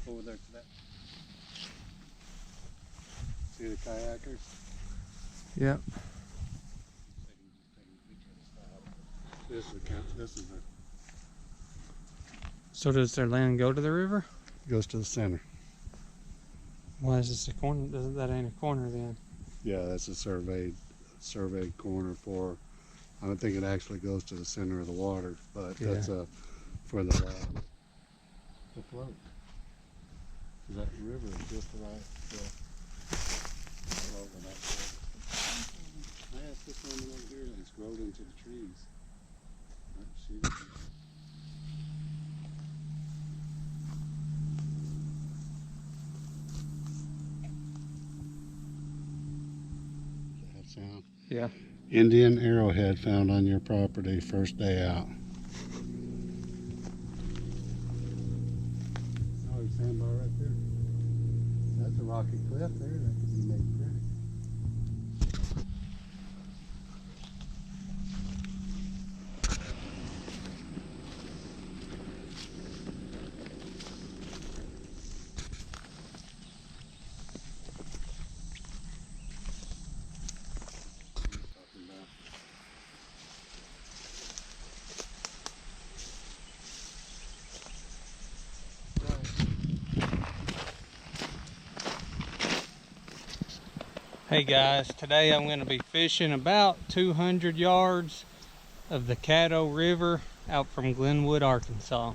over there to that. See the kayakers? Yep. This is the So does their land go to the river? goes to the center. Why is this a corner? That ain't a corner then? Yeah, that's a surveyed corner for. I don't think it actually goes to the center of the water, but Yeah. that's for the float. That river is just right. I asked this one over here, and it's grown into the trees. See that? Sound. Yeah. Indian arrowhead found on your property first day out. Oh, the sandbar right there. That's a rocky cliff there that could be made pretty. Hey guys, today I'm going to be fishing about 200 yards of the Caddo River out from Glenwood, Arkansas.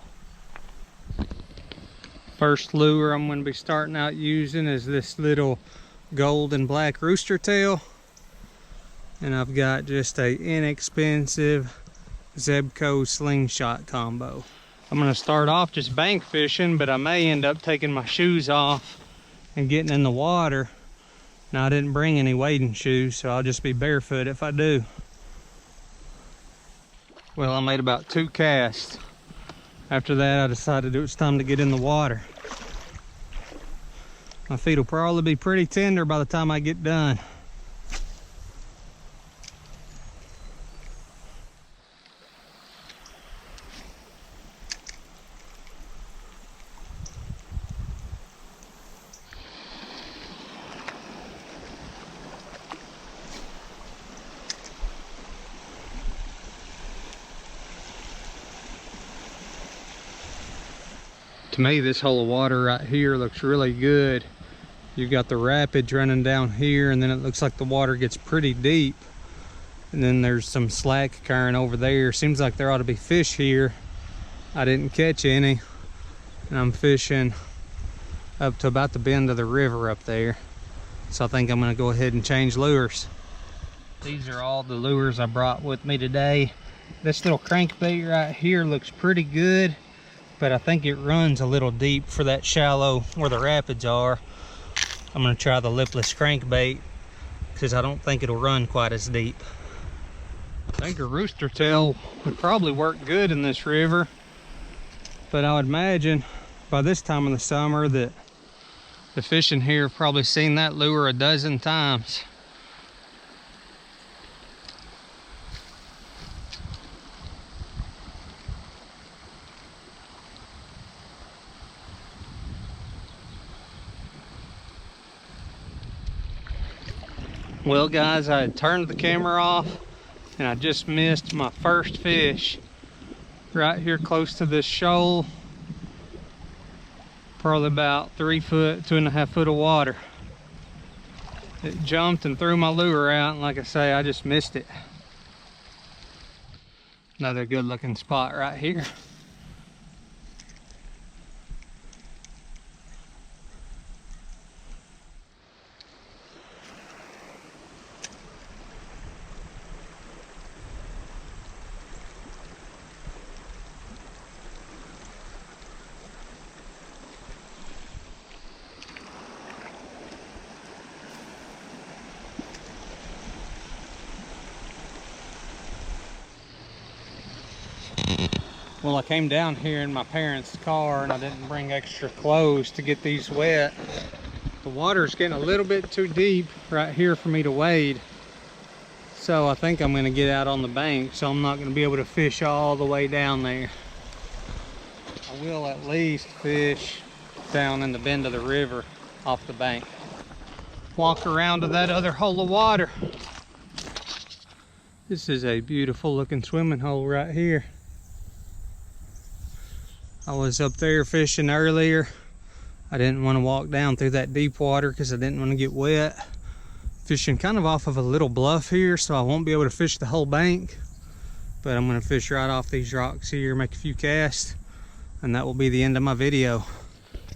First lure I'm going to be starting out using is this little gold and black rooster tail. And I've got just a inexpensive Zebco slingshot combo. I'm going to start off just bank fishing, but I may end up taking my shoes off and getting in the water. Now I didn't bring any wading shoes, so I'll just be barefoot if I do. Well, I made about 2 casts. After that, I decided it was time to get in the water. My feet will probably be pretty tender by the time I get done. To me, this hole of water right here looks really good. You've got the rapids running down here, and then it looks like the water gets pretty deep. And then there's some slack current over there. Seems like there ought to be fish here. I didn't catch any, and I'm fishing up to about the bend of the river up there. So I think I'm gonna go ahead and change lures. These are all the lures I brought with me today. This little crankbait right here looks pretty good, but I think it runs a little deep for that shallow where the rapids are. I'm gonna try the lipless crankbait because I don't think it'll run quite as deep. I think a rooster tail would probably work good in this river, but I would imagine by this time of the summer that the fish in here have probably seen that lure a dozen times. Well guys, I had turned the camera off and I just missed my first fish right here close to this shoal. Probably about 3 foot, 2.5 foot of water. It jumped and threw my lure out, and like I say, I just missed it. Another good looking spot right here. Well, I came down here in my parents' car and I didn't bring extra clothes to get these wet. The water's getting a little bit too deep right here for me to wade. So I think I'm gonna get out on the bank, so I'm not gonna be able to fish all the way down there. I will at least fish down in the bend of the river off the bank. Walk around to that other hole of water. This is a beautiful looking swimming hole right here. I was up there fishing earlier. I didn't want to walk down through that deep water because I didn't want to get wet. Fishing kind of off of a little bluff here, so I won't be able to fish the whole bank. But I'm going to fish right off these rocks here, make a few casts, and that will be the end of my video.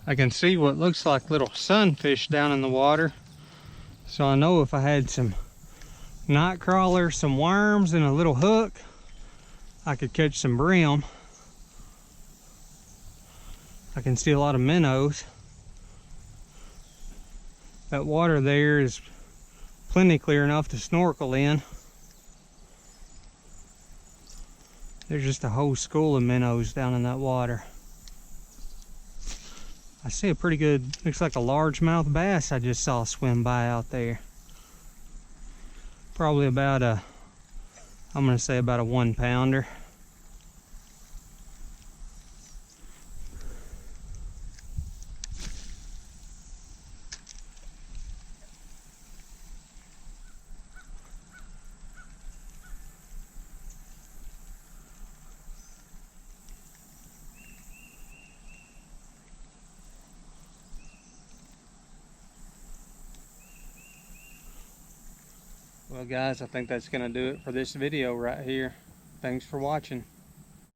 I can see what looks like little sunfish down in the water. So I know if I had some night crawlers, some worms, and a little hook, I could catch some brim. I can see a lot of minnows. That water there is plenty clear enough to snorkel in. There's just a whole school of minnows down in that water. I see a pretty good, looks like a largemouth bass I just saw swim by out there. Probably about a, I'm gonna say about a 1 pounder. Well guys, I think that's gonna do it for this video right here. Thanks for watching.